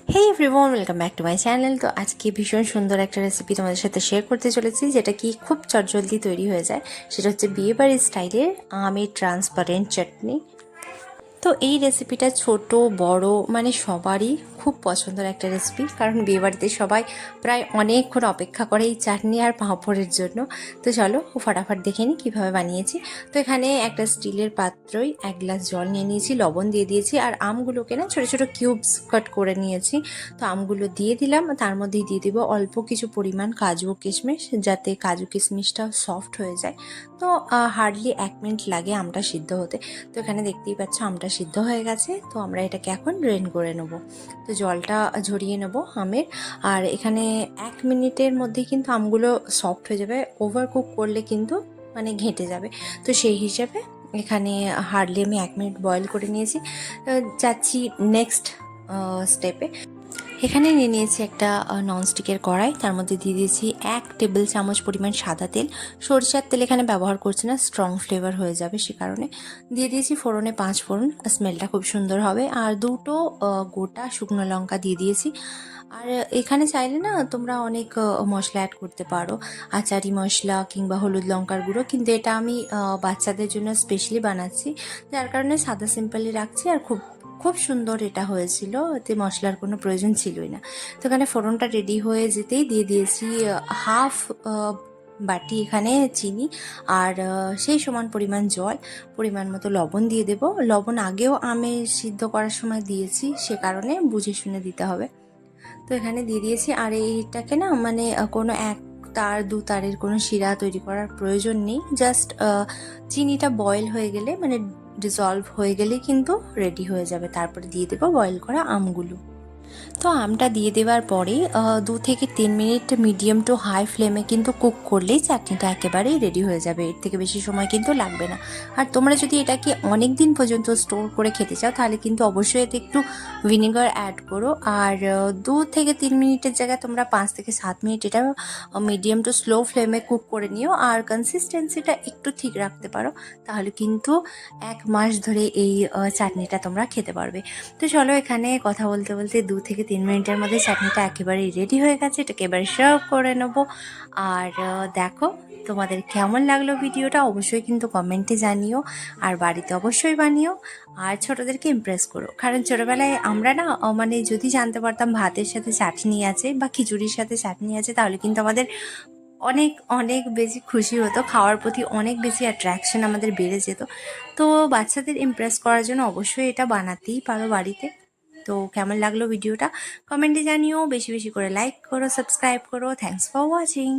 Hey everyone, welcome back to my channel. তো আজকে ভীষণ সুন্দর একটা রেসিপি তোমাদের সাথে শেয়ার করতে চলেছি, যেটা কি খুব চটজলদি তৈরি হয়ে যায়। সেটা হচ্ছে বিয়েবাড়ির স্টাইলের আমের ট্রান্সপারেন্ট চাটনি। তো এই রেসিপিটা ছোট বড় মানে সবারই খুব পছন্দের একটা রেসিপি, কারণ বিয়েবাড়িতে সবাই প্রায় অনেকক্ষণ অপেক্ষা করে এই চাটনি আর পাঁপড়ের জন্য। তো চলো ফটাফট দেখে নিই কীভাবে বানিয়েছি। তো এখানে একটা স্টিলের পাত্রই 1 গ্লাস জল নিয়ে নিয়েছি, লবণ দিয়ে দিয়েছি, আর আমগুলোকে না ছোটো ছোটো কিউবস কাট করে নিয়েছি। তো আমগুলো দিয়ে দিলাম, তার মধ্যেই দিয়ে দিব অল্প কিছু পরিমাণ কাজু ও কিশমিশ, যাতে কাজু কিশমিশটা সফট হয়ে যায়। তো হার্ডলি 1 মিনিট লাগে আমটা সিদ্ধ হতে। তো এখানে দেখতেই পাচ্ছ আমটা সিদ্ধ হয়ে গেছে। তো আমরা এটাকে এখন ড্রেন করে নেব। তো জলটা ঝরিয়ে নেব আমের। আর এখানে 1 মিনিটের মধ্যেই কিন্তু আমগুলো সফট হয়ে যাবে, ওভার কুক করলে কিন্তু মানে ঘেঁটে যাবে। তো সেই হিসাবে এখানে হার্ডলি আমি 1 মিনিট বয়েল করে নিয়েছি। যাচ্ছি নেক্সট স্টেপে। এখানে নিয়ে নিয়েছি একটা ননস্টিকের কড়াই, তার মধ্যে দিয়ে দিয়েছি 1 টেবিল চামচ পরিমাণ সাদা তেল। সরিষার তেল এখানে ব্যবহার করছি না, স্ট্রং ফ্লেভার হয়ে যাবে সে কারণে। দিয়ে দিয়েছি ফোড়নে 5 ফোড়ন, স্মেলটা খুব সুন্দর হবে। আর 2টো গোটা শুকনো লঙ্কা দিয়ে দিয়েছি। আর এখানে চাইলে না তোমরা অনেক মশলা অ্যাড করতে পারো, আচারি মশলা কিংবা হলুদ লঙ্কার গুঁড়ো, কিন্তু এটা আমি বাচ্চাদের জন্য স্পেশালি বানাচ্ছি, যার কারণে সাদা সিম্পলি রাখছি। আর খুব খুব সুন্দর এটা হয়েছিল, এতে মশলার কোনো প্রয়োজন ছিলই না। তো এখানে ফোড়নটা রেডি হয়ে যেতেই দিয়ে দিয়েছি হাফ বাটি এখানে চিনি, আর সেই সমান পরিমাণ জল, পরিমাণ মতো লবণ দিয়ে দেব। লবণ আগেও আমে সিদ্ধ করার সময় দিয়েছি, সে কারণে বুঝে শুনে দিতে হবে। তো এখানে দিয়ে দিয়েছি। আর এইটাকে না মানে কোনো 1 তার 2 তারের কোনো শিরা তৈরি করার প্রয়োজন নেই। জাস্ট চিনিটা বয়েল হয়ে গেলে মানে ডিজলভ হয়ে গেলেই কিন্তু রেডি হয়ে যাবে। তারপরে দিয়ে দেবো বয়েল করা আমগুলো। তো আমটা দিয়ে দেওয়ার পরে 2 থেকে 3 মিনিট মিডিয়াম টু হাই ফ্লেমে কিন্তু কুক করলেই চাটনিটা একেবারেই রেডি হয়ে যাবে। এর থেকে বেশি সময় কিন্তু লাগবে না। আর তোমরা যদি এটাকে অনেক দিন পর্যন্ত স্টোর করে খেতে চাও, তাহলে কিন্তু অবশ্যই এতে একটু ভিনেগার অ্যাড করো। আর 2 থেকে 3 মিনিটের জায়গায় তোমরা 5 থেকে 7 মিনিট এটা মিডিয়াম টু স্লো ফ্লেমে কুক করে নিও। আর কনসিস্টেন্সিটা একটু ঠিক রাখতে পারো, তাহলে কিন্তু 1 মাস ধরে এই চাটনিটা তোমরা খেতে পারবে। তো চলো এখানে কথা বলতে বলতে 2 থেকে 3 মিনিটের মধ্যে চাটনিটা একেবারেই রেডি হয়ে গেছে। এটাকে এবারে সার্ভ করে নেবো। আর দেখো তোমাদের কেমন লাগলো ভিডিওটা অবশ্যই কিন্তু কমেন্টে জানিও। আর বাড়িতে অবশ্যই বানিও। আর ছোটদেরকে ইমপ্রেস করো, কারণ ছোটোবেলায় আমরা না মানে যদি জানতে পারতাম ভাতের সাথে চাটনি আছে বা খিচুড়ির সাথে চাটনি আছে, তাহলে কিন্তু আমাদের অনেক অনেক বেশি খুশি হতো, খাওয়ার প্রতি অনেক বেশি অ্যাট্রাকশন আমাদের বেড়ে যেত। তো বাচ্চাদের ইমপ্রেস করার জন্য অবশ্যই এটা বানাতেই পারো বাড়িতে। তো কেমন লাগলো ভিডিওটা কমেন্টে জানিও, বেশি বেশি করে লাইক করো, সাবস্ক্রাইব করো। Thanks for watching.